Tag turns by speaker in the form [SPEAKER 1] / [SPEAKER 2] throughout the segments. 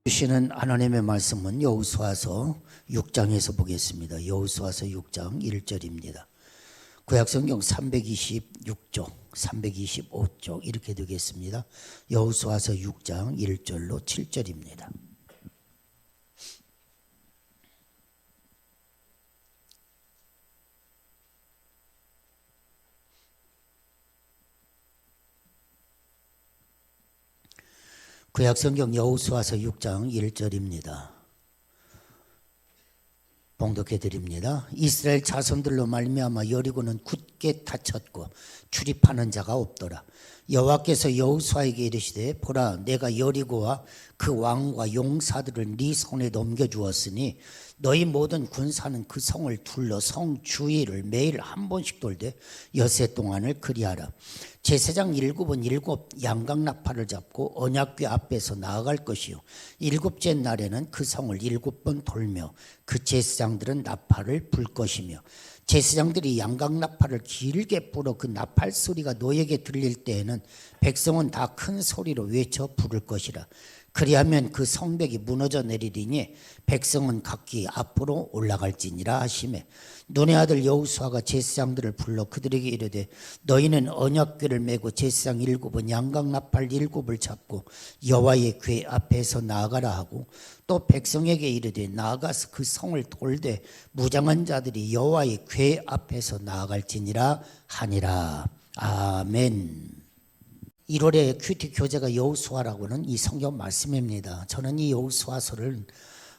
[SPEAKER 1] 주시는 하나님의 말씀은 여호수아서 6장에서 보겠습니다. 여호수아서 6장 1절입니다. 구약성경 326쪽, 325쪽 이렇게 되겠습니다. 여호수아서 6장 1절로 7절입니다. 구약성경 여호수아서 6장 1절입니다. 봉독해 드립니다. 이스라엘 자손들로 말미암아 여리고는 굳게 닫혔고 출입하는 자가 없더라. 여호와께서 여호수아에게 이르시되 보라, 내가 여리고와 그 왕과 용사들을 네 손에 넘겨주었으니 너희 모든 군사는 그 성을 둘러 성 주위를 매일 한 번씩 돌되 엿새 동안을 그리하라. 제사장 7은 7 양각나팔을 잡고 언약궤 앞에서 나아갈 것이요 일곱째 날에는 그 성을 7번 돌며 그 제사장들은 나팔을 불 것이며 제사장들이 양각나팔을 길게 불어 그 나팔 소리가 너에게 들릴 때에는 백성은 다 큰 소리로 외쳐 부를 것이라. 그리하면 그 성벽이 무너져 내리리니 백성은 각기 앞으로 올라갈지니라 하시매, 눈의 아들 여호수아가 제사장들을 불러 그들에게 이르되 너희는 언약궤를 메고 제사장 7은 양각나팔 7을 잡고 여호와의 궤 앞에서 나아가라 하고, 또 백성에게 이르되 나아가서 그 성을 돌되 무장한 자들이 여호와의 궤 앞에서 나아갈지니라 하니라. 아멘. 1월에 큐티 교재가 여호수아라고는 이 성경 말씀입니다. 저는 이 여호수아서를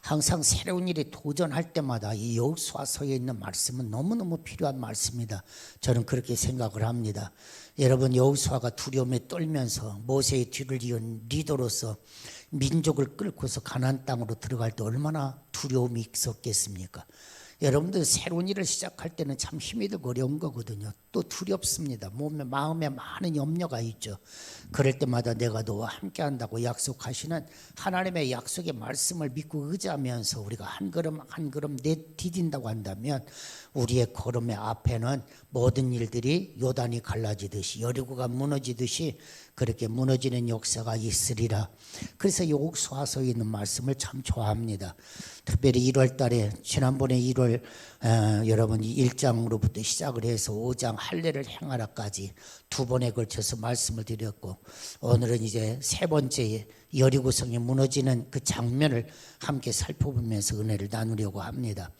[SPEAKER 1] 항상 새로운 일에 도전할 때마다 이 여호수아서에 있는 말씀은 너무너무 필요한 말씀이다. 저는 그렇게 생각을 합니다. 여러분, 여호수아가 두려움에 떨면서 모세의 뒤를 이은 리더로서 민족을 끌고서 가나안 땅으로 들어갈 때 얼마나 두려움이 있었겠습니까? 여러분들 새로운 일을 시작할 때는 참 힘이 들고 어려운 거거든요. 또 두렵습니다. 몸에 마음에 많은 염려가 있죠. 그럴 때마다 내가 너와 함께 한다고 약속하시는 하나님의 약속의 말씀을 믿고 의지하면서 우리가 한 걸음 한 걸음 내디딘다고 한다면 우리의 걸음의 앞에는 모든 일들이 요단이 갈라지듯이 여리고가 무너지듯이 그렇게 무너지는 역사가 있으리라. 그래서 여호수아서에 있는 말씀을 참 좋아합니다. 특별히 1월 달에 지난번에 1월 여러분이 1장으로부터 시작을 해서 5장 할례를 행하라까지 두 번에 걸쳐서 말씀을 드렸고, 오늘은 이제 세 번째 여리고성이 무너지는 그 장면을 함께 살펴보면서 은혜를 나누려고 합니다.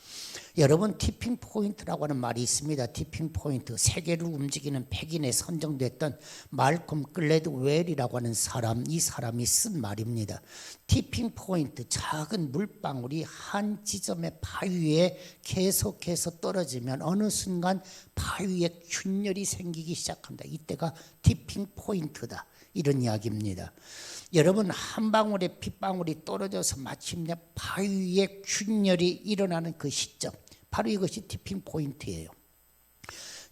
[SPEAKER 1] 여러분, 티핑 포인트라고 하는 말이 있습니다. 티핑 포인트, 세계를 움직이는 백인에 선정됐던 말콤 글래드웰이라고 하는 사람, 이 사람이 쓴 말입니다. 티핑 포인트, 작은 물방울이 한 지점의 바위에 계속해서 떨어지면 어느 순간 바위에 균열이 생기기 시작한다. 이때가 티핑 포인트다, 이런 이야기입니다. 여러분, 한 방울의 빗방울이 떨어져서 마침내 바위에 균열이 일어나는 그 시점, 바로 이것이 티핑 포인트예요.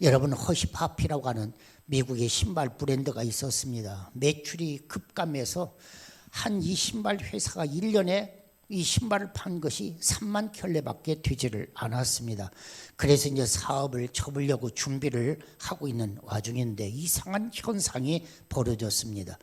[SPEAKER 1] 여러분, 허시파피라고 하는 미국의 신발 브랜드가 있었습니다. 매출이 급감해서 한 이 신발 회사가 1년에 이 신발을 판 것이 3만 켤레밖에 되지를 않았습니다. 그래서 이제 사업을 접으려고 준비를 하고 있는 와중인데 이상한 현상이 벌어졌습니다.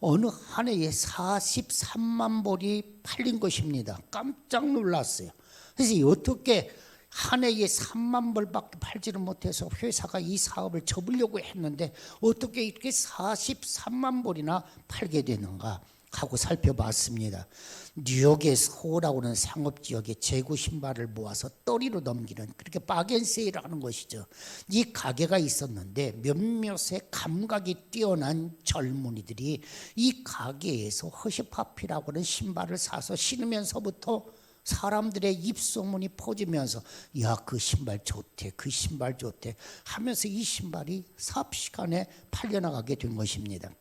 [SPEAKER 1] 어느 한 해에 43만 벌이 팔린 것입니다. 깜짝 놀랐어요. 그래서 어떻게 한 해에 3만 벌밖에 팔지를 못해서 회사가 이 사업을 접으려고 했는데 어떻게 이렇게 43만 벌이나 팔게 되는가 하고 살펴봤습니다. 뉴욕의 소라고 하는 상업지역에 재고 신발을 모아서 떨이로 넘기는, 그렇게 바겐세일을 하는 것이죠. 이 가게가 있었는데 몇몇의 감각이 뛰어난 젊은이들이 이 가게에서 허시파피라고 하는 신발을 사서 신으면서부터 사람들의 입소문이 퍼지면서 야, 그 신발 좋대, 그 신발 좋대 하면서 이 신발이 삽시간에 팔려나가게 된 것입니다.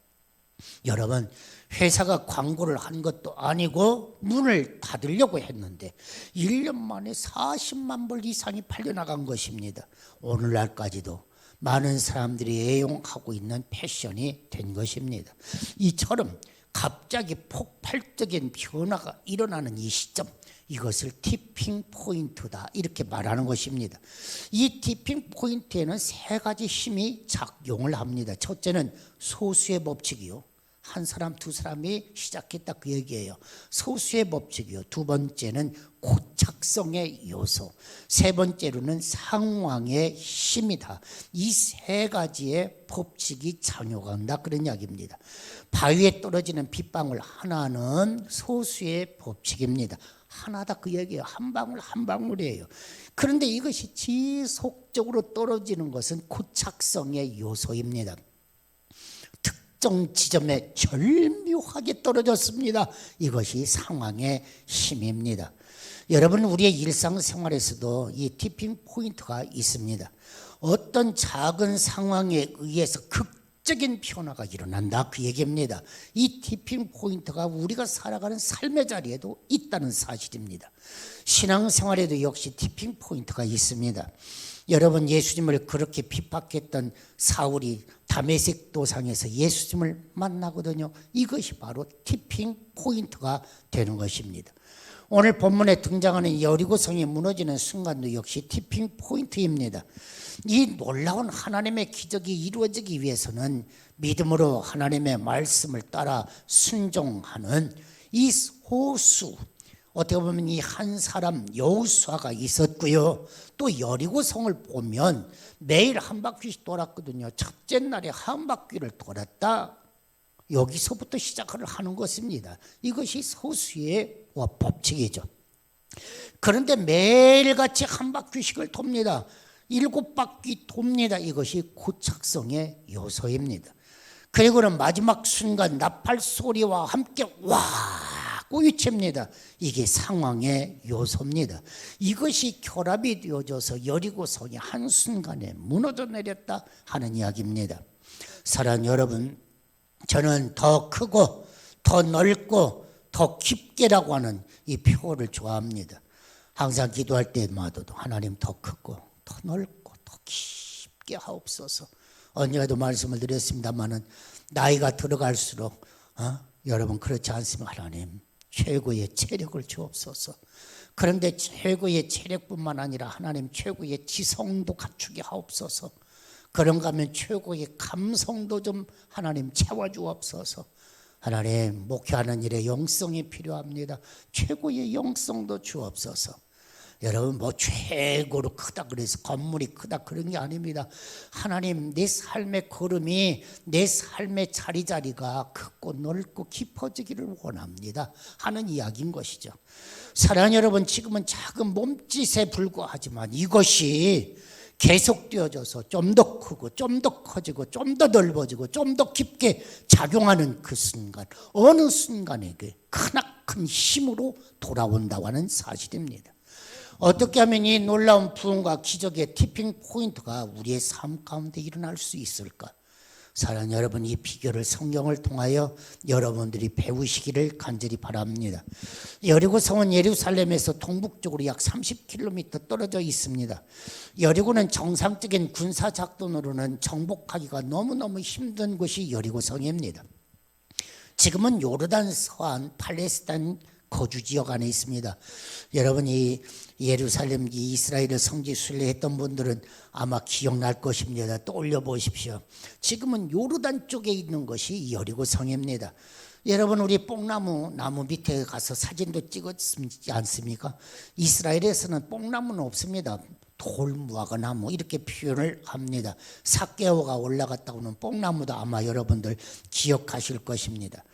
[SPEAKER 1] 여러분, 회사가 광고를 한 것도 아니고 문을 닫으려고 했는데 1년 만에 40만 벌 이상이 팔려나간 것입니다. 오늘날까지도 많은 사람들이 애용하고 있는 패션이 된 것입니다. 이처럼 갑자기 폭발적인 변화가 일어나는 이 시점, 이것을 티핑 포인트다, 이렇게 말하는 것입니다. 이 티핑 포인트에는 세 가지 힘이 작용을 합니다. 첫째는 소수의 법칙이요, 한 사람 두 사람이 시작했다 그 얘기예요. 소수의 법칙이요. 두 번째는 고착성의 요소. 세 번째로는 상황의 힘이다. 이 세 가지의 법칙이 작용한다 그런 이야기입니다. 바위에 떨어지는 빗방울 하나는 소수의 법칙입니다. 하나다 그 얘기예요. 한 방울 한 방울이에요. 그런데 이것이 지속적으로 떨어지는 것은 고착성의 요소입니다. 특정 지점에 절묘하게 떨어졌습니다. 이것이 상황의 힘입니다. 여러분, 우리의 일상생활에서도 이 티핑 포인트가 있습니다. 어떤 작은 상황에 의해서 극적인 변화가 일어난다 그 얘기입니다. 이 티핑 포인트가 우리가 살아가는 삶의 자리에도 있다는 사실입니다. 신앙생활에도 역시 티핑 포인트가 있습니다. 여러분, 예수님을 그렇게 핍박했던 사울이 다메섹 도상에서 예수님을 만나거든요. 이것이 바로 티핑 포인트가 되는 것입니다. 오늘 본문에 등장하는 여리고성이 무너지는 순간도 역시 티핑 포인트입니다. 이 놀라운 하나님의 기적이 이루어지기 위해서는 믿음으로 하나님의 말씀을 따라 순종하는 이 소수, 어떻게 보면 이 한 사람 여호수아가 있었고요. 또 여리고성을 보면 매일 한 바퀴씩 돌았거든요. 첫째 날에 한 바퀴를 돌았다. 여기서부터 시작을 하는 것입니다. 이것이 소수의 법칙이죠. 그런데 매일같이 한 바퀴씩을 돕니다. 7바퀴 돕니다. 이것이 고착성의 요소입니다. 그리고는 마지막 순간 나팔 소리와 함께 와 꼬이칩니다. 이게 상황의 요소입니다. 이것이 결합이 되어져서 여리고성이 한순간에 무너져 내렸다 하는 이야기입니다. 사랑하는 여러분, 저는 더 크고 더 넓고 더 깊게라고 하는 이 표현을 좋아합니다. 항상 기도할 때마다도 하나님 더 크고 더 넓고 더 깊게 하옵소서. 언제가도 말씀을 드렸습니다마는 나이가 들어갈수록 여러분 그렇지 않으면 하나님 최고의 체력을 주옵소서. 그런데 최고의 체력뿐만 아니라 하나님 최고의 지성도 갖추게 하옵소서. 그런가 하면 최고의 감성도 좀 하나님 채워주옵소서. 하나님, 목회하는 일에 영성이 필요합니다. 최고의 영성도 주옵소서. 여러분, 뭐 최고로 크다 그래서 건물이 크다 그런 게 아닙니다. 하나님, 내 삶의 걸음이 내 삶의 자리자리가 크고 넓고 깊어지기를 원합니다 하는 이야기인 것이죠. 사랑하는 여러분, 지금은 작은 몸짓에 불과하지만 이것이 계속되어져서 좀 더 크고 좀 더 커지고 좀 더 넓어지고 좀 더 깊게 작용하는 그 순간, 어느 순간에게 크나큰 힘으로 돌아온다고 하는 사실입니다. 어떻게 하면 이 놀라운 부흥과 기적의 티핑 포인트가 우리의 삶 가운데 일어날 수 있을까? 사랑하는 여러분, 이 비결을 성경을 통하여 여러분들이 배우시기를 간절히 바랍니다. 여리고성은 예루살렘에서 동북쪽으로 약 30km 떨어져 있습니다. 여리고는 정상적인 군사 작전으로는 정복하기가 너무너무 힘든 곳이 여리고성입니다. 지금은 요르단 서안 팔레스타인 거주지역 안에 있습니다. 여러분이 예루살렘 이스라엘의 성지 순례했던 분들은 아마 기억날 것입니다. 떠올려 보십시오. 지금은 요르단 쪽에 있는 것이 여리고성입니다. 여러분, 우리 뽕나무 나무 밑에 가서 사진도 찍었지 않습니까? 이스라엘에서는 뽕나무는 없습니다. 돌무화과 나무 이렇게 표현을 합니다. 삭개오가 올라갔다고는 뽕나무도 아마 여러분들 기억하실 것입니다.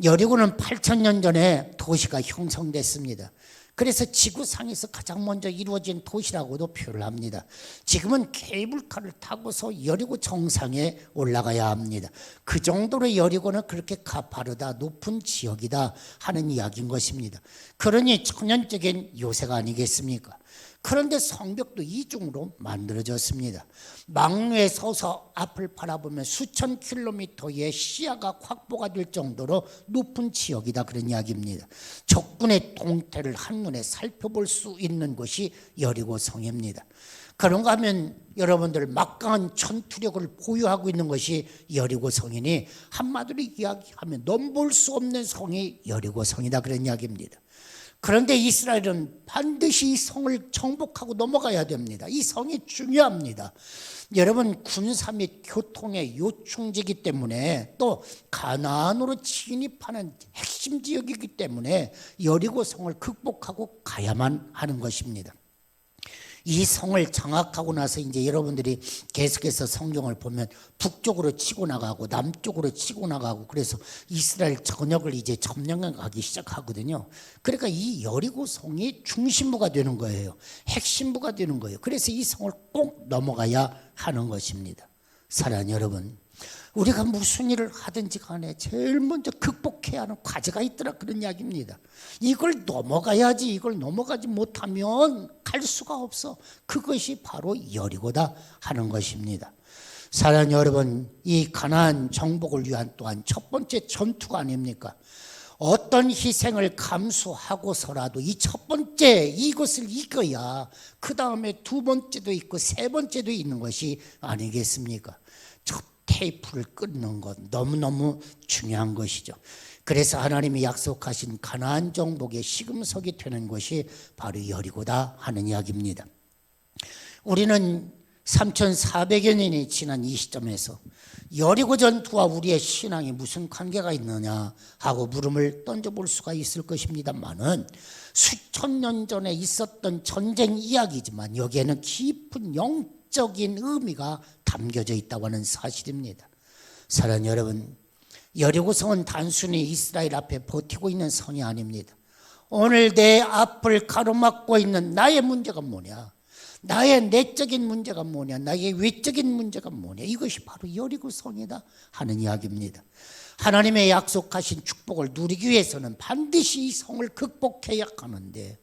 [SPEAKER 1] 여리고는 8,000년 전에 도시가 형성됐습니다. 그래서 지구상에서 가장 먼저 이루어진 도시라고도 표현을 합니다. 지금은 케이블카를 타고서 여리고 정상에 올라가야 합니다. 그 정도로 여리고는 그렇게 가파르다 높은 지역이다 하는 이야기인 것입니다. 그러니 천연적인 요새가 아니겠습니까? 그런데 성벽도 이중으로 만들어졌습니다. 망루에 서서 앞을 바라보면 수천 킬로미터의 시야가 확보가 될 정도로 높은 지역이다 그런 이야기입니다. 적군의 동태를 한눈에 살펴볼 수 있는 곳이 여리고성입니다. 그런가 하면 여러분들 막강한 전투력을 보유하고 있는 것이 여리고성이니 한마디로 이야기하면 넘볼 수 없는 성이 여리고성이다 그런 이야기입니다. 그런데 이스라엘은 반드시 이 성을 정복하고 넘어가야 됩니다. 이 성이 중요합니다. 여러분, 군사 및 교통의 요충지이기 때문에 또 가나안으로 진입하는 핵심 지역이기 때문에 여리고 성을 극복하고 가야만 하는 것입니다. 이 성을 장악하고 나서 이제 여러분들이 계속해서 성경을 보면 북쪽으로 치고 나가고 남쪽으로 치고 나가고, 그래서 이스라엘 전역을 이제 점령해 가기 시작하거든요. 그러니까 이 여리고 성이 중심부가 되는 거예요. 핵심부가 되는 거예요. 그래서 이 성을 꼭 넘어가야 하는 것입니다. 사랑하는 여러분, 우리가 무슨 일을 하든지 간에 제일 먼저 극복해야 하는 과제가 있더라, 그런 이야기입니다. 이걸 넘어가야지. 이걸 넘어가지 못하면 갈 수가 없어. 그것이 바로 여리고다 하는 것입니다. 사랑하는 여러분, 이 가나안 정복을 위한 또한 첫 번째 전투가 아닙니까? 어떤 희생을 감수하고서라도 이 첫 번째 이것을 이겨야 그 다음에 두 번째도 있고 세 번째도 있는 것이 아니겠습니까? 첫 테이프를 끊는 것 너무너무 중요한 것이죠. 그래서 하나님이 약속하신 가나안 정복의 시금석이 되는 것이 바로 여리고다 하는 이야기입니다. 우리는 3400여 년이 지난 이 시점에서 여리고 전투와 우리의 신앙이 무슨 관계가 있느냐 하고 물음을 던져볼 수가 있을 것입니다만은, 수천 년 전에 있었던 전쟁 이야기지만 여기에는 깊은 영적인 의미가 담겨져 있다고 하는 사실입니다. 사랑하는 여러분, 여리고성은 단순히 이스라엘 앞에 버티고 있는 성이 아닙니다. 오늘 내 앞을 가로막고 있는 나의 문제가 뭐냐, 나의 내적인 문제가 뭐냐, 나의 외적인 문제가 뭐냐, 이것이 바로 여리고성이다 하는 이야기입니다. 하나님의 약속하신 축복을 누리기 위해서는 반드시 이 성을 극복해야 하는데,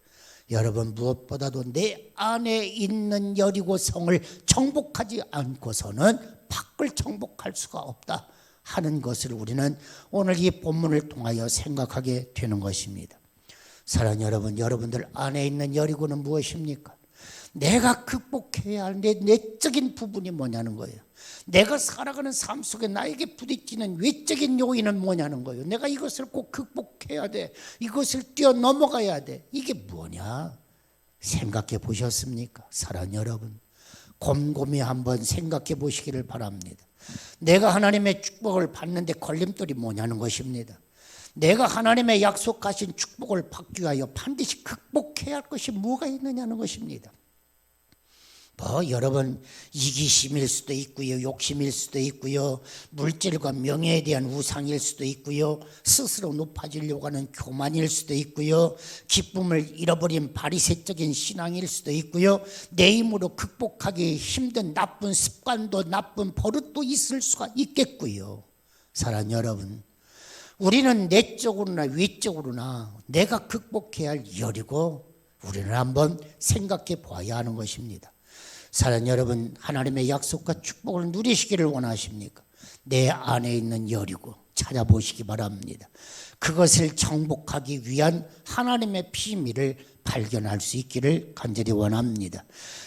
[SPEAKER 1] 여러분, 무엇보다도 내 안에 있는 여리고성을 정복하지 않고서는 밖을 정복할 수가 없다 하는 것을 우리는 오늘 이 본문을 통하여 생각하게 되는 것입니다. 사랑하는 여러분, 여러분들 안에 있는 여리고는 무엇입니까? 내가 극복해야 할 내 내적인 부분이 뭐냐는 거예요. 내가 살아가는 삶 속에 나에게 부딪히는 외적인 요인은 뭐냐는 거예요. 내가 이것을 꼭 극복해야 돼. 이것을 뛰어넘어가야 돼. 이게 뭐냐? 생각해 보셨습니까? 사랑하는 여러분, 곰곰이 한번 생각해 보시기를 바랍니다. 내가 하나님의 축복을 받는데 걸림돌이 뭐냐는 것입니다. 내가 하나님의 약속하신 축복을 받기 위하여 반드시 극복해야 할 것이 뭐가 있느냐는 것입니다. 여러분, 이기심일 수도 있고요, 욕심일 수도 있고요, 물질과 명예에 대한 우상일 수도 있고요, 스스로 높아지려고 하는 교만일 수도 있고요, 기쁨을 잃어버린 바리새적인 신앙일 수도 있고요, 내 힘으로 극복하기 힘든 나쁜 습관도 나쁜 버릇도 있을 수가 있겠고요. 사랑하는 여러분, 우리는 내적으로나 외적으로나 내가 극복해야 할 여리고 우리는 한번 생각해 보아야 하는 것입니다. 사랑하는 여러분, 하나님의 약속과 축복을 누리시기를 원하십니까? 내 안에 있는 여리고 찾아보시기 바랍니다. 그것을 정복하기 위한 하나님의 비밀을 발견할 수 있기를 간절히 원합니다.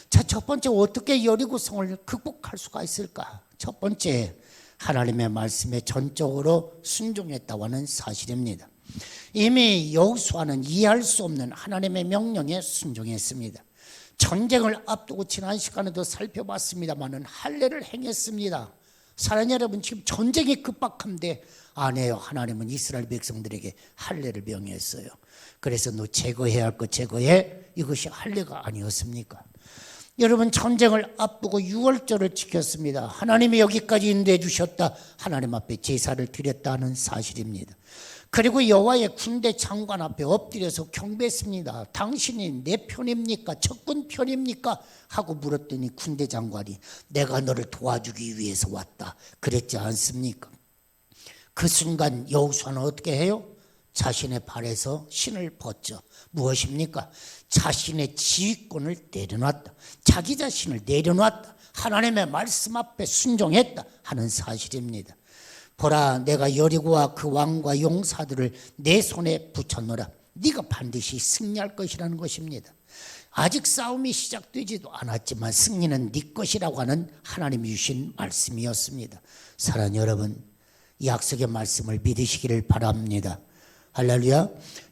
[SPEAKER 1] 자, 첫 번째, 어떻게 여리고성을 극복할 수가 있을까? 첫 번째, 하나님의 말씀에 전적으로 순종했다고 하는 사실입니다. 이미 여호수아는 이해할 수 없는 하나님의 명령에 순종했습니다. 전쟁을 앞두고 지난 시간에도 살펴봤습니다마는 할례를 행했습니다. 사랑하는 여러분, 지금 전쟁이 급박한데 아니에요. 하나님은 이스라엘 백성들에게 할례를 명했어요. 그래서 너 제거해야 할 것 제거해. 이것이 할례가 아니었습니까? 여러분, 전쟁을 앞두고 유월절을 지켰습니다. 하나님이 여기까지 인도해 주셨다. 하나님 앞에 제사를 드렸다는 사실입니다. 그리고 여호와의 군대 장관 앞에 엎드려서 경배했습니다. 당신이 내 편입니까? 적군 편입니까? 하고 물었더니 군대 장관이 내가 너를 도와주기 위해서 왔다 그랬지 않습니까? 그 순간 여호수아는 어떻게 해요? 자신의 발에서 신을 벗죠. 무엇입니까? 자신의 지휘권을 내려놨다. 자기 자신을 내려놨다. 하나님의 말씀 앞에 순종했다 하는 사실입니다. 보라, 내가 여리고와 그 왕과 용사들을 내 손에 붙였노라. 네가 반드시 승리할 것이라는 것입니다. 아직 싸움이 시작되지도 않았지만 승리는 네 것이라고 하는 하나님이 주신 말씀이었습니다. 사랑하는 여러분, 이 약속의 말씀을 믿으시기를 바랍니다. 할렐루야.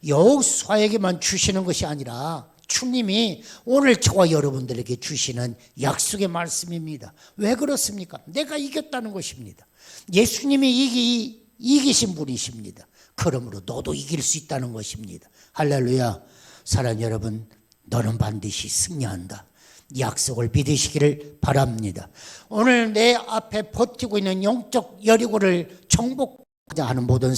[SPEAKER 1] 여호수아에게만 주시는 것이 아니라 주님이 오늘 저와 여러분들에게 주시는 약속의 말씀입니다. 왜 그렇습니까? 내가 이겼다는 것입니다. 예수님이 이기신 분이십니다. 그러므로 너도 이길 수 있다는 것입니다. 할렐루야. 사랑하는 여러분, 너는 반드시 승리한다. 약속을 믿으시기를 바랍니다. 오늘 내 앞에 버티고 있는 영적 여리고를 정복하자 하는 모든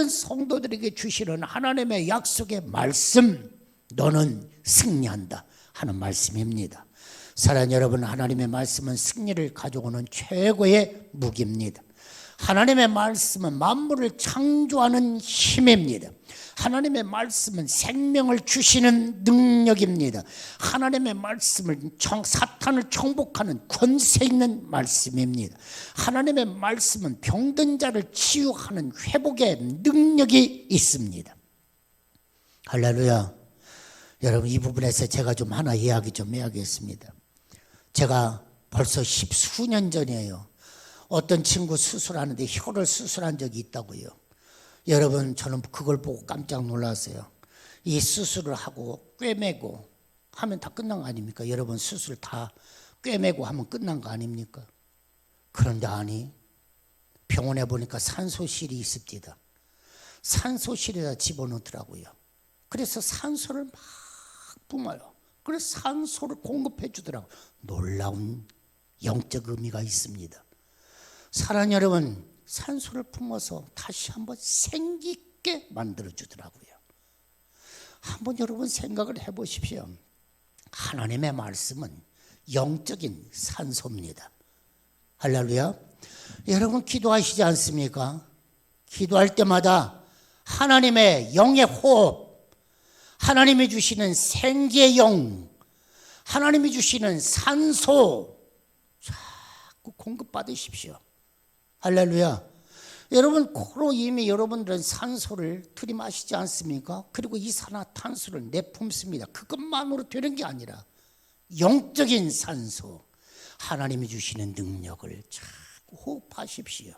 [SPEAKER 1] 성도들에게 주시는 하나님의 약속의 말씀, 너는 승리한다 하는 말씀입니다. 사랑하는 여러분, 하나님의 말씀은 승리를 가져오는 최고의 무기입니다. 하나님의 말씀은 만물을 창조하는 힘입니다. 하나님의 말씀은 생명을 주시는 능력입니다. 하나님의 말씀은 사탄을 정복하는 권세 있는 말씀입니다. 하나님의 말씀은 병든 자를 치유하는 회복의 능력이 있습니다. 할렐루야. 여러분, 이 부분에서 제가 좀 하나 이야기 좀 해야겠습니다. 제가 벌써 10수년 전이에요. 어떤 친구 수술하는데 혀를 수술한 적이 있다고요. 여러분, 저는 그걸 보고 깜짝 놀랐어요. 이 수술을 하고 꿰매고 하면 다 끝난 거 아닙니까? 여러분, 수술 다 꿰매고 하면 끝난 거 아닙니까? 그런데 아니, 병원에 보니까 산소실이 있습니다. 산소실에다 집어넣더라고요. 그래서 산소를 막 뿜어요. 그래서 산소를 공급해 주더라고요. 놀라운 영적 의미가 있습니다. 사랑하는 여러분, 산소를 품어서 다시 한번 생기 있게 만들어 주더라고요. 한번 여러분 생각을 해보십시오. 하나님의 말씀은 영적인 산소입니다. 할렐루야. 여러분 기도하시지 않습니까? 기도할 때마다 하나님의 영의 호흡, 하나님이 주시는 생기의 영, 하나님이 주시는 산소 자꾸 공급받으십시오. 할렐루야. 여러분 코로 이미 여러분들은 산소를 들이마시지 않습니까? 그리고 이산화탄소를 내뿜습니다. 그것만으로 되는 게 아니라 영적인 산소, 하나님이 주시는 능력을 자꾸 호흡하십시오.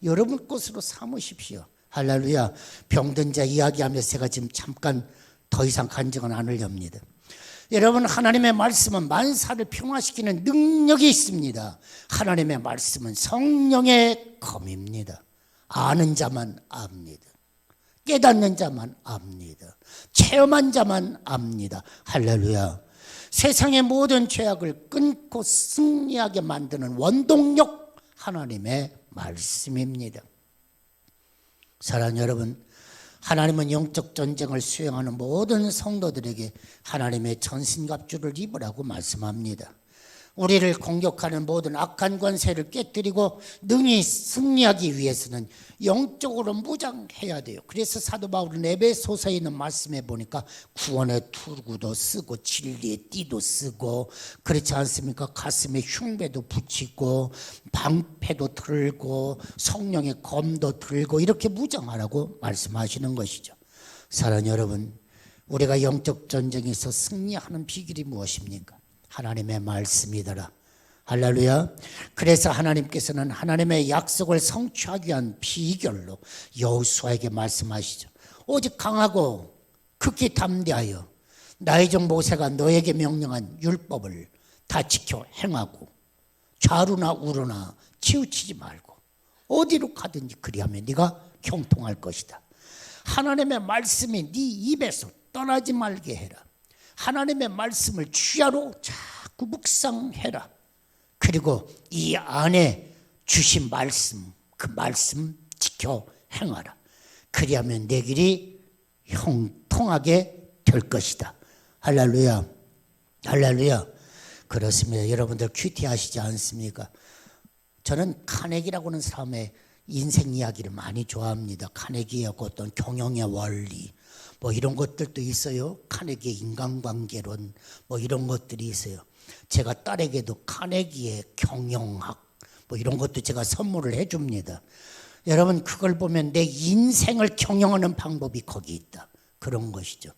[SPEAKER 1] 여러분 것으로 삼으십시오. 할렐루야. 병든 자 이야기하면서 제가 지금 잠깐 더 이상 간증은 안 하렵니다. 여러분, 하나님의 말씀은 만사를 평화시키는 능력이 있습니다. 하나님의 말씀은 성령의 검입니다. 아는 자만 압니다. 깨닫는 자만 압니다. 체험한 자만 압니다. 할렐루야. 세상의 모든 죄악을 끊고 승리하게 만드는 원동력, 하나님의 말씀입니다. 사랑하는 여러분, 하나님은 영적 전쟁을 수행하는 모든 성도들에게 하나님의 전신갑주를 입으라고 말씀합니다. 우리를 공격하는 모든 악한 권세를 깨뜨리고 능히 승리하기 위해서는 영적으로 무장해야 돼요. 그래서 사도 바울은 에베소서에 있는 말씀에 보니까 구원의 투구도 쓰고 진리의 띠도 쓰고, 그렇지 않습니까? 가슴에 흉배도 붙이고 방패도 들고 성령의 검도 들고 이렇게 무장하라고 말씀하시는 것이죠. 사랑하는 여러분, 우리가 영적 전쟁에서 승리하는 비결이 무엇입니까? 하나님의 말씀이더라. 할렐루야. 그래서 하나님께서는 하나님의 약속을 성취하기 위한 비결로 여호수아에게 말씀하시죠. 오직 강하고 극히 담대하여 나의 종 모세가 너에게 명령한 율법을 다 지켜 행하고 좌루나 우루나 치우치지 말고 어디로 가든지 그리하면 네가 형통할 것이다. 하나님의 말씀이 네 입에서 떠나지 말게 해라. 하나님의 말씀을 주야로 자꾸 묵상해라. 그리고 이 안에 주신 말씀, 그 말씀 지켜 행하라. 그리하면 내 길이 형통하게 될 것이다. 할렐루야. 할렐루야. 그렇습니다. 여러분들 큐티하시지 않습니까? 저는 카네기라고 하는 사람의 인생 이야기를 많이 좋아합니다. 카네기하고 어떤 경영의 원리 뭐 이런 것들도 있어요. 카네기의 인간관계론 뭐 이런 것들이 있어요. 제가 딸에게도 카네기의 경영학 뭐 이런 것도 제가 선물을 해줍니다. 여러분 그걸 보면 내 인생을 경영하는 방법이 거기 있다. 그런 것이죠.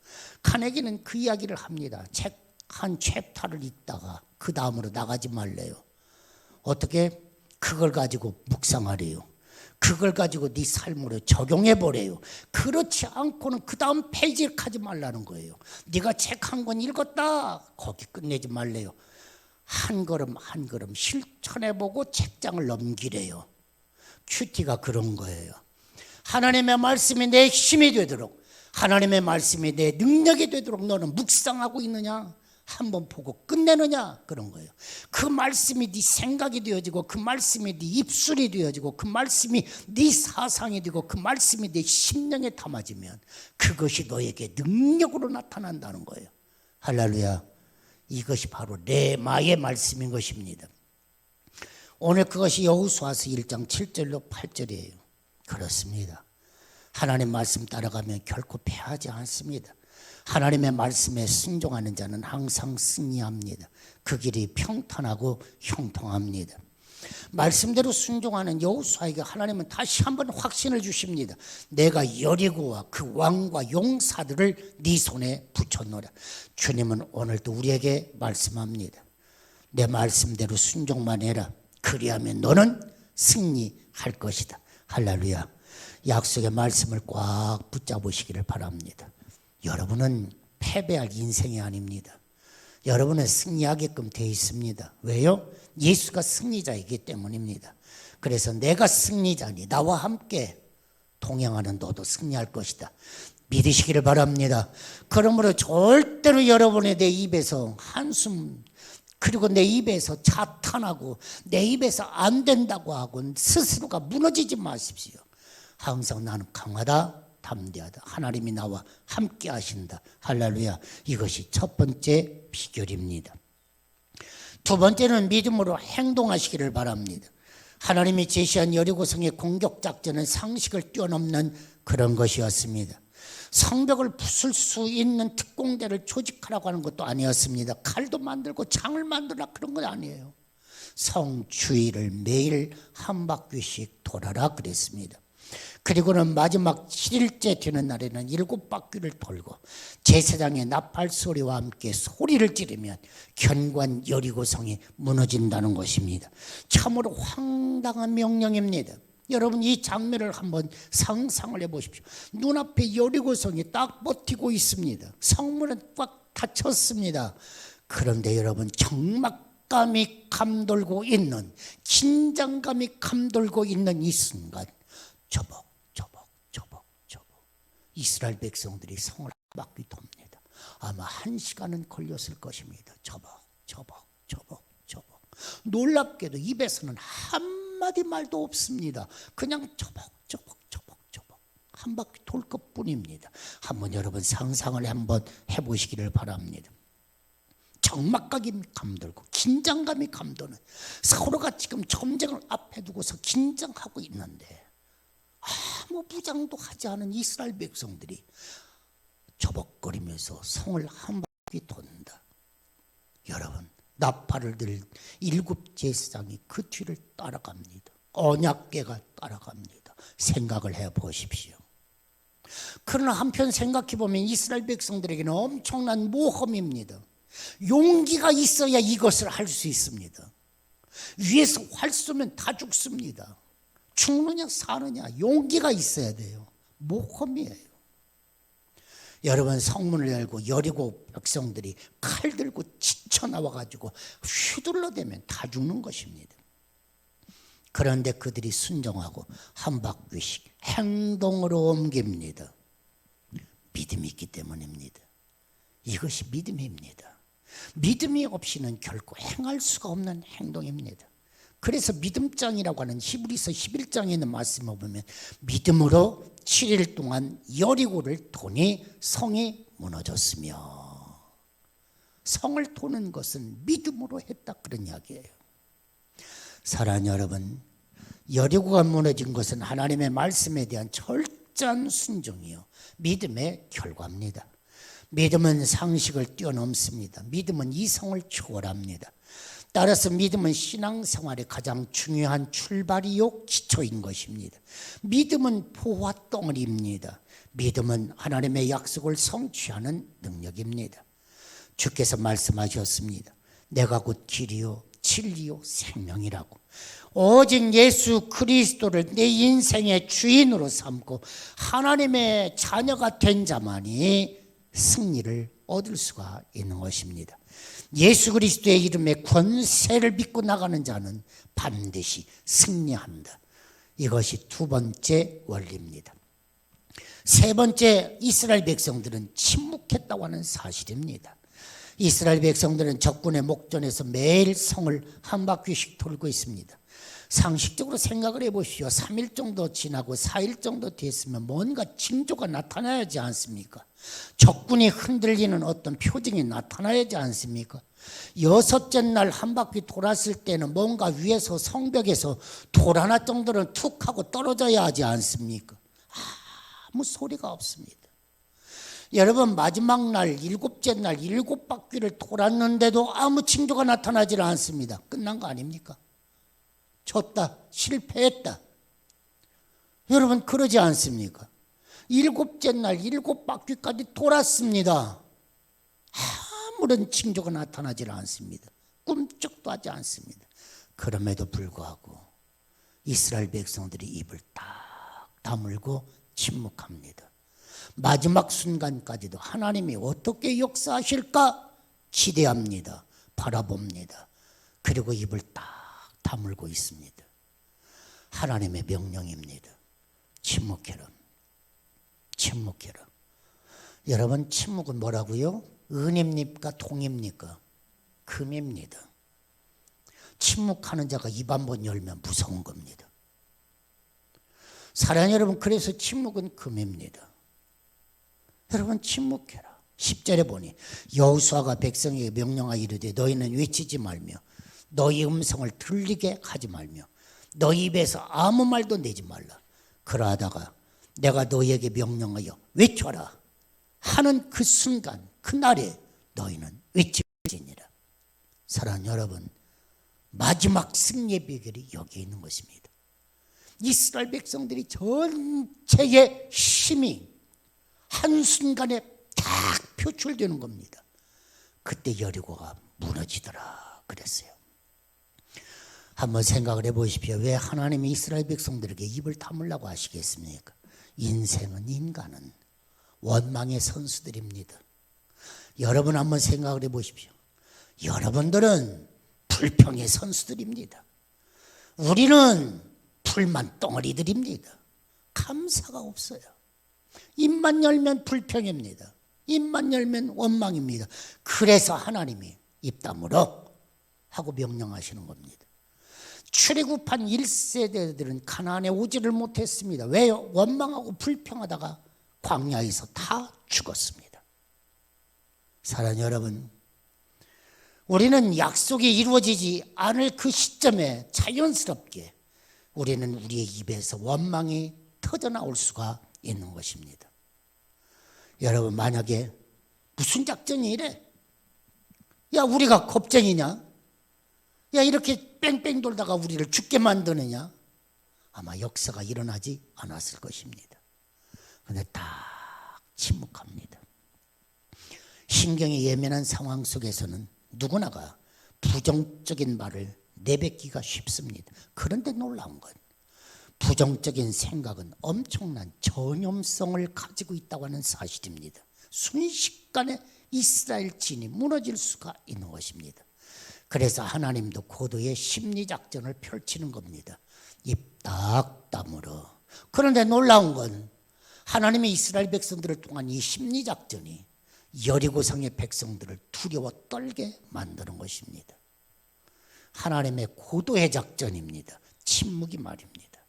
[SPEAKER 1] 카네기는 그 이야기를 합니다. 책 한 챕터를 읽다가 그 다음으로 나가지 말래요. 어떻게? 그걸 가지고 묵상하래요. 그걸 가지고 네 삶으로 적용해 보래요. 그렇지 않고는 그 다음 페이지를 가지 말라는 거예요. 네가 책 한 권 읽었다, 거기 끝내지 말래요. 한 걸음 한 걸음 실천해 보고 책장을 넘기래요. 큐티가 그런 거예요. 하나님의 말씀이 내 힘이 되도록, 하나님의 말씀이 내 능력이 되도록 너는 묵상하고 있느냐? 한번 보고 끝내느냐? 그런 거예요. 그 말씀이 네 생각이 되어지고, 그 말씀이 네 입술이 되어지고, 그 말씀이 네 사상이 되고, 그 말씀이 내 심령에 담아지면 그것이 너에게 능력으로 나타난다는 거예요. 할렐루야. 이것이 바로 레마의 말씀인 것입니다. 오늘 그것이 여호수아서 1장 7절로 8절이에요. 그렇습니다. 하나님 말씀 따라가면 결코 패하지 않습니다. 하나님의 말씀에 순종하는 자는 항상 승리합니다. 그 길이 평탄하고 형통합니다. 말씀대로 순종하는 여호수아에게 하나님은 다시 한번 확신을 주십니다. 내가 여리고와 그 왕과 용사들을 네 손에 붙였노라. 주님은 오늘도 우리에게 말씀합니다. 내 말씀대로 순종만 해라. 그리하면 너는 승리할 것이다. 할렐루야. 약속의 말씀을 꽉 붙잡으시기를 바랍니다. 여러분은 패배할 인생이 아닙니다. 여러분은 승리하게끔 되어 있습니다. 왜요? 예수가 승리자이기 때문입니다. 그래서 내가 승리자니 나와 함께 동행하는 너도 승리할 것이다. 믿으시기를 바랍니다. 그러므로 절대로 여러분의 내 입에서 한숨, 그리고 내 입에서 자탄하고 내 입에서 안 된다고 하고 스스로가 무너지지 마십시오. 항상 나는 강하다, 담대하다. 하나님이 나와 함께 하신다. 할렐루야. 이것이 첫 번째 비결입니다. 두 번째는 믿음으로 행동하시기를 바랍니다. 하나님이 제시한 여리고성의 공격작전은 상식을 뛰어넘는 그런 것이었습니다. 성벽을 부술 수 있는 특공대를 조직하라고 하는 것도 아니었습니다. 칼도 만들고 창을 만들라 그런 건 아니에요. 성 주위를 매일 한 바퀴씩 돌아라 그랬습니다. 그리고는 마지막 7일째 되는 날에는 7바퀴를 돌고 제사장의 나팔 소리와 함께 소리를 지르면 견고한 여리고성이 무너진다는 것입니다. 참으로 황당한 명령입니다. 여러분 이 장면을 한번 상상을 해보십시오. 눈앞에 여리고성이 딱 버티고 있습니다. 성문은 꽉 닫혔습니다. 그런데 여러분 적막감이 감돌고 있는, 긴장감이 감돌고 있는 이 순간 저벅 이스라엘 백성들이 성을 한 바퀴 돕니다. 아마 1시간은 걸렸을 것입니다. 저벅 놀랍게도 입에서는 한마디 말도 없습니다. 그냥 저벅 한 바퀴 돌 것뿐입니다. 한번 여러분 상상을 한번 해보시기를 바랍니다. 적막감이 감돌고 긴장감이 감도는, 서로가 지금 전쟁을 앞에 두고서 긴장하고 있는데 아무 부장도 하지 않은 이스라엘 백성들이 저벅거리면서 성을 한 바퀴 돈다. 여러분 나팔을 들 7 제사장이 그 뒤를 따라갑니다. 언약궤가 따라갑니다. 생각을 해보십시오. 그러나 한편 생각해보면 이스라엘 백성들에게는 엄청난 모험입니다. 용기가 있어야 이것을 할 수 있습니다. 위에서 활 쏘면 다 죽습니다. 죽느냐 사느냐 용기가 있어야 돼요. 모험이에요. 여러분 성문을 열고 여리고 백성들이 칼 들고 지쳐 나와가지고 휘둘러대면 다 죽는 것입니다. 그런데 그들이 순종하고 한 바퀴씩 행동으로 옮깁니다. 믿음이 있기 때문입니다. 이것이 믿음입니다. 믿음이 없이는 결코 행할 수가 없는 행동입니다. 그래서 믿음장이라고 하는 히브리서 11장에 있는 말씀을 보면 믿음으로 7일 동안 여리고를 도니 성이 무너졌으며, 성을 도는 것은 믿음으로 했다 그런 이야기예요. 사랑하는 여러분, 여리고가 무너진 것은 하나님의 말씀에 대한 철저한 순종이요 믿음의 결과입니다. 믿음은 상식을 뛰어넘습니다. 믿음은 이성을 초월합니다. 따라서 믿음은 신앙생활의 가장 중요한 출발이요 기초인 것입니다. 믿음은 포화덩어리입니다. 믿음은 하나님의 약속을 성취하는 능력입니다. 주께서 말씀하셨습니다. 내가 곧 길이요 진리요 생명이라고. 오직 예수 그리스도를 내 인생의 주인으로 삼고 하나님의 자녀가 된 자만이 승리를 얻을 수가 있는 것입니다. 예수 그리스도의 이름에 권세를 믿고 나가는 자는 반드시 승리한다. 이것이 두 번째 원리입니다. 세 번째, 이스라엘 백성들은 침묵했다고 하는 사실입니다. 이스라엘 백성들은 적군의 목전에서 매일 성을 한 바퀴씩 돌고 있습니다. 상식적으로 생각을 해보십시오. 3일 정도 지나고 4일 정도 됐으면 뭔가 징조가 나타나야지 않습니까? 적군이 흔들리는 어떤 표징이 나타나야지 않습니까? 여섯째 날 한 바퀴 돌았을 때는 뭔가 위에서 성벽에서 돌 하나 정도는 툭 하고 떨어져야 하지 않습니까? 아무 소리가 없습니다. 여러분, 마지막 날, 일곱째 날, 7바퀴를 돌았는데도 아무 징조가 나타나질 않습니다. 끝난 거 아닙니까? 졌다, 실패했다. 여러분, 그러지 않습니까? 7째 날, 7바퀴까지 돌았습니다. 아무런 징조가 나타나질 않습니다. 꿈쩍도 하지 않습니다. 그럼에도 불구하고 이스라엘 백성들이 입을 딱 다물고 침묵합니다. 마지막 순간까지도 하나님이 어떻게 역사하실까 기대합니다. 바라봅니다. 그리고 입을 딱 다물고 있습니다. 하나님의 명령입니다. 침묵해라. 침묵해라. 여러분, 침묵은 뭐라고요? 은입니까? 통입니까? 금입니다. 침묵하는 자가 입 한 번 열면 무서운 겁니다. 사랑하는 여러분, 그래서 침묵은 금입니다. 여러분, 침묵해라. 10절에 보니 여호수아가 백성에게 명령하여 이르되 너희는 외치지 말며 너희 음성을 들리게 하지 말며 너희 입에서 아무 말도 내지 말라. 그러하다가 내가 너희에게 명령하여 외쳐라 하는 그 순간, 그날에 너희는 외치지니라. 사랑하는 여러분, 마지막 승리의 비결이 여기에 있는 것입니다. 이스라엘 백성들이 전체의 힘이 한순간에 딱 표출되는 겁니다. 그때 여리고가 무너지더라 그랬어요. 한번 생각을 해보십시오. 왜 하나님이 이스라엘 백성들에게 입을 다물라고 하시겠습니까? 인생은, 인간은 원망의 선수들입니다. 여러분 한번 생각을 해보십시오. 여러분들은 불평의 선수들입니다. 우리는 불만 덩어리들입니다. 감사가 없어요. 입만 열면 불평입니다. 입만 열면 원망입니다. 그래서 하나님이 입 다물어 하고 명령하시는 겁니다. 출애굽한 1세대들은 가나안에 오지를 못했습니다. 왜요? 원망하고 불평하다가 광야에서 다 죽었습니다. 사랑하는 여러분, 우리는 약속이 이루어지지 않을 그 시점에 자연스럽게 우리는 우리의 입에서 원망이 터져나올 수가 있는 것입니다. 여러분, 만약에 무슨 작전이 이래? 야, 우리가 겁쟁이냐? 야, 이렇게 뺑뺑 돌다가 우리를 죽게 만드느냐? 아마 역사가 일어나지 않았을 것입니다. 그런데 딱 침묵합니다. 신경이 예민한 상황 속에서는 누구나가 부정적인 말을 내뱉기가 쉽습니다. 그런데 놀라운 건 부정적인 생각은 엄청난 전염성을 가지고 있다고 하는 사실입니다. 순식간에 이스라엘 진이 무너질 수가 있는 것입니다. 그래서 하나님도 고도의 심리작전을 펼치는 겁니다. 입 딱 다물어. 그런데 놀라운 건 하나님의 이스라엘 백성들을 통한 이 심리작전이 여리고성의 백성들을 두려워 떨게 만드는 것입니다. 하나님의 고도의 작전입니다. 침묵이 말입니다.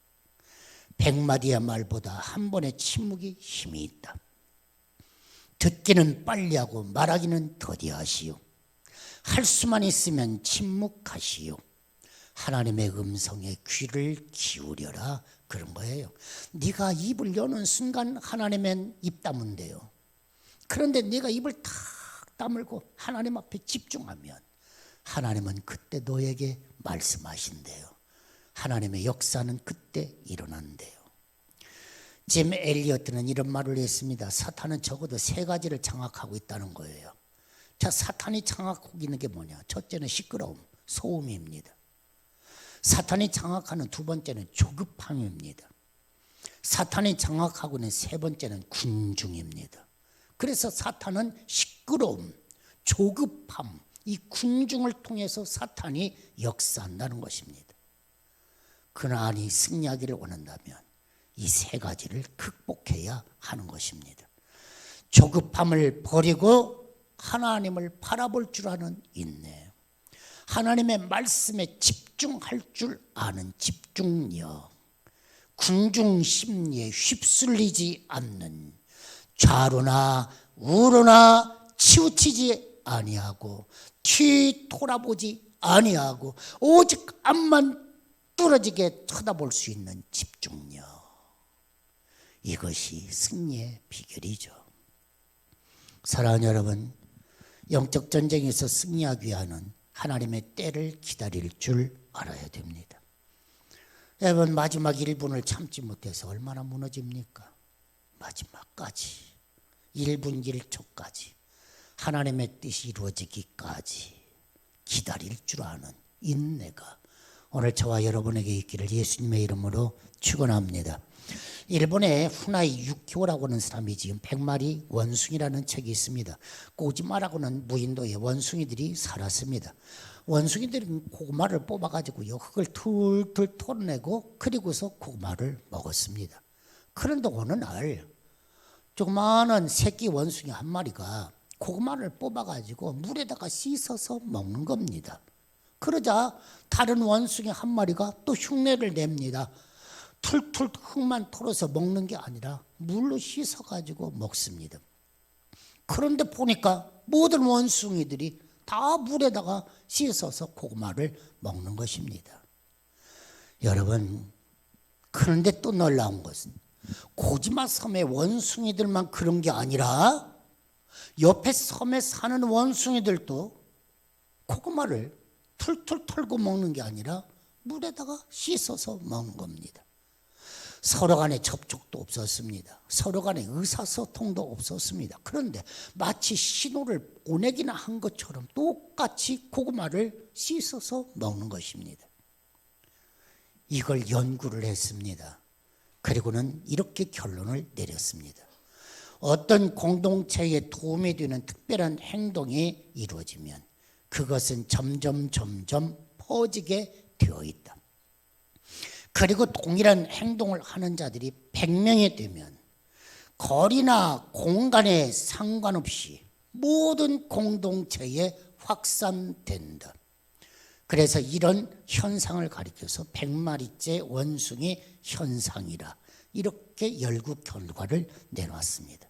[SPEAKER 1] 100마디의 말보다 한 번의 침묵이 힘이 있다. 듣기는 빨리 하고 말하기는 더디하시오. 할 수만 있으면 침묵하시오. 하나님의 음성에 귀를 기울여라, 그런 거예요. 네가 입을 여는 순간 하나님은 입 다문대요. 그런데 네가 입을 탁 다물고 하나님 앞에 집중하면 하나님은 그때 너에게 말씀하신대요. 하나님의 역사는 그때 일어난대요. 짐 엘리어트는 이런 말을 했습니다. 사탄은 적어도 3가지를 장악하고 있다는 거예요. 자, 사탄이 장악하고 있는 게 뭐냐? 첫째는 시끄러움, 소음입니다. 사탄이 장악하는 두 번째는 조급함입니다. 사탄이 장악하고는 세 번째는 군중입니다. 그래서 사탄은 시끄러움, 조급함, 이 군중을 통해서 사탄이 역사한다는 것입니다. 그러나 승리하기를 원한다면 이 세 가지를 극복해야 하는 것입니다. 조급함을 버리고 하나님을 바라볼 줄 아는 인내, 하나님의 말씀에 집중할 줄 아는 집중력, 군중 심리에 휩쓸리지 않는, 좌로나 우로나 치우치지 아니하고 뒤돌아보지 아니하고 오직 앞만 뚫어지게 쳐다볼 수 있는 집중력, 이것이 승리의 비결이죠. 사랑하는 여러분, 영적 전쟁에서 승리하기 위한 하나님의 때를 기다릴 줄 알아야 됩니다. 여러분, 마지막 1분을 참지 못해서 얼마나 무너집니까? 마지막까지 1분 1초까지 하나님의 뜻이 이루어지기까지 기다릴 줄 아는 인내가 오늘 저와 여러분에게 있기를 예수님의 이름으로 축원합니다. 일본에 후나이 유키오라고 하는 사람이 지금 100마리 원숭이라는 책이 있습니다. 꼬지마라고 하는 무인도에 원숭이들이 살았습니다. 원숭이들은 고구마를 뽑아가지고요, 흙을 툴툴 털어내고 그리고서 고구마를 먹었습니다. 그런데 어느 날 조그마한 새끼 원숭이 한 마리가 고구마를 뽑아가지고 물에다가 씻어서 먹는 겁니다. 그러자 다른 원숭이 한 마리가 또 흉내를 냅니다. 툴툴 흙만 털어서 먹는 게 아니라 물로 씻어가지고 먹습니다. 그런데 보니까 모든 원숭이들이 다 물에다가 씻어서 고구마를 먹는 것입니다. 여러분, 그런데 또 놀라운 것은 고지마 섬의 원숭이들만 그런 게 아니라 옆에 섬에 사는 원숭이들도 고구마를 툴툴 털고 먹는 게 아니라 물에다가 씻어서 먹는 겁니다. 서로 간에 접촉도 없었습니다. 서로 간에 의사소통도 없었습니다. 그런데 마치 신호를 보내기나 한 것처럼 똑같이 고구마를 씻어서 먹는 것입니다. 이걸 연구를 했습니다. 그리고는 이렇게 결론을 내렸습니다. 어떤 공동체에 도움이 되는 특별한 행동이 이루어지면 그것은 점점 퍼지게 되어 있다. 그리고 동일한 행동을 하는 자들이 100명이 되면 거리나 공간에 상관없이 모든 공동체에 확산된다. 그래서 이런 현상을 가리켜서 100마리째 원숭이 현상이라 이렇게 연구 결과를 내놨습니다.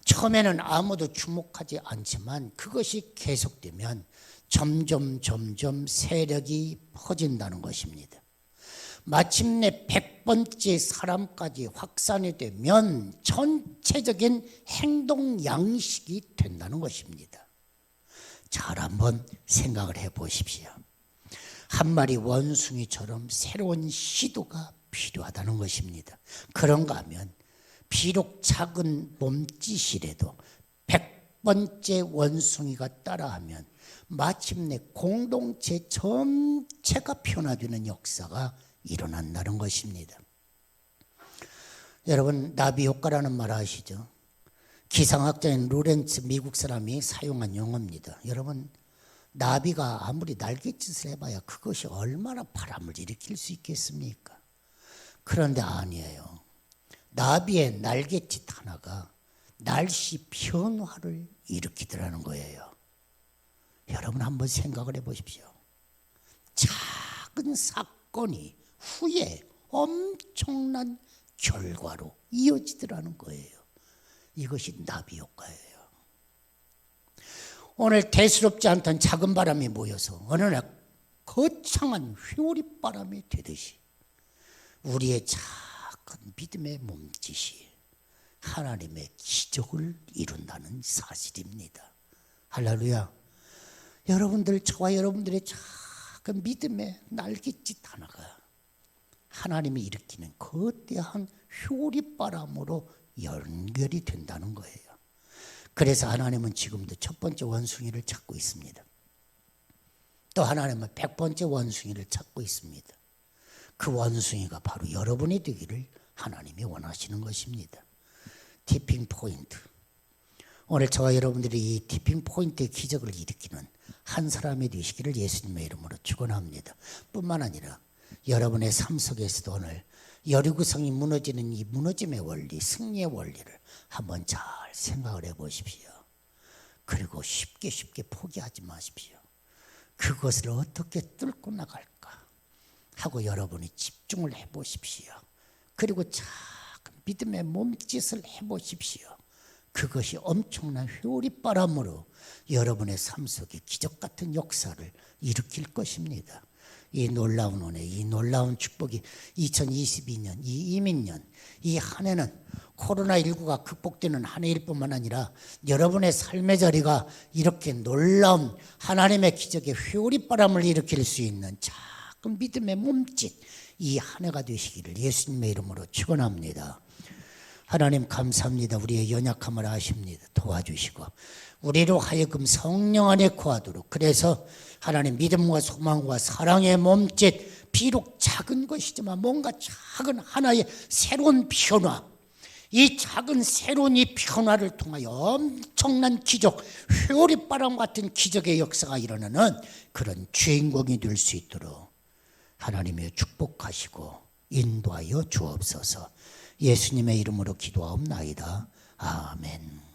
[SPEAKER 1] 처음에는 아무도 주목하지 않지만 그것이 계속되면 점점 세력이 퍼진다는 것입니다. 마침내 100번째 사람까지 확산이 되면 전체적인 행동 양식이 된다는 것입니다. 잘 한번 생각을 해 보십시오. 한 마리 원숭이처럼 새로운 시도가 필요하다는 것입니다. 그런가 하면 비록 작은 몸짓이라도 100번째 원숭이가 따라하면 마침내 공동체 전체가 변화되는 역사가 일어난다는 것입니다. 여러분, 나비 효과라는 말 아시죠? 기상학자인 로렌츠 미국 사람이 사용한 용어입니다. 여러분, 나비가 아무리 날갯짓을 해봐야 그것이 얼마나 바람을 일으킬 수 있겠습니까? 그런데 아니에요. 나비의 날갯짓 하나가 날씨 변화를 일으키더라는 거예요. 여러분, 한번 생각을 해보십시오. 작은 사건이 후에 엄청난 결과로 이어지더라는 거예요. 이것이 나비 효과예요. 오늘 대수롭지 않던 작은 바람이 모여서 어느 날 거창한 회오리바람이 되듯이 우리의 작은 믿음의 몸짓이 하나님의 기적을 이룬다는 사실입니다. 할렐루야. 여러분들, 저와 여러분들의 작은 믿음의 날갯짓 하나가 하나님이 일으키는 거대한 회오리바람으로 연결이 된다는 거예요. 그래서 하나님은 지금도 첫 번째 원숭이를 찾고 있습니다. 또 하나님은 100번째 원숭이를 찾고 있습니다. 그 원숭이가 바로 여러분이 되기를 하나님이 원하시는 것입니다. 티핑 포인트. 오늘 저와 여러분들이 이 티핑 포인트의 기적을 일으키는 한 사람이 되시기를 예수님의 이름으로 축원합니다. 뿐만 아니라 여러분의 삶 속에서도 오늘 여리고성이 무너지는 이 무너짐의 원리, 승리의 원리를 한번 잘 생각을 해보십시오. 그리고 쉽게 포기하지 마십시오. 그것을 어떻게 뚫고 나갈까 하고 여러분이 집중을 해보십시오. 그리고 작은 믿음의 몸짓을 해보십시오. 그것이 엄청난 회오리바람으로 여러분의 삶 속에 기적 같은 역사를 일으킬 것입니다. 이 놀라운 은혜, 이 놀라운 축복이 2022년, 이 이민년, 이 한 해는 코로나19가 극복되는 한 해일 뿐만 아니라 여러분의 삶의 자리가 이렇게 놀라운 하나님의 기적의 회오리바람을 일으킬 수 있는 작은 믿음의 몸짓, 이 한 해가 되시기를 예수님의 이름으로 축원합니다. 하나님 감사합니다. 우리의 연약함을 아십니다. 도와주시고 우리로 하여금 성령 안에 거하도록, 그래서 하나님 믿음과 소망과 사랑의 몸짓, 비록 작은 것이지만 뭔가 작은 하나의 새로운 변화, 이 작은 새로운 이 변화를 통하여 엄청난 기적, 회오리바람 같은 기적의 역사가 일어나는 그런 주인공이 될 수 있도록 하나님의 축복하시고 인도하여 주옵소서. 예수님의 이름으로 기도하옵나이다. 아멘.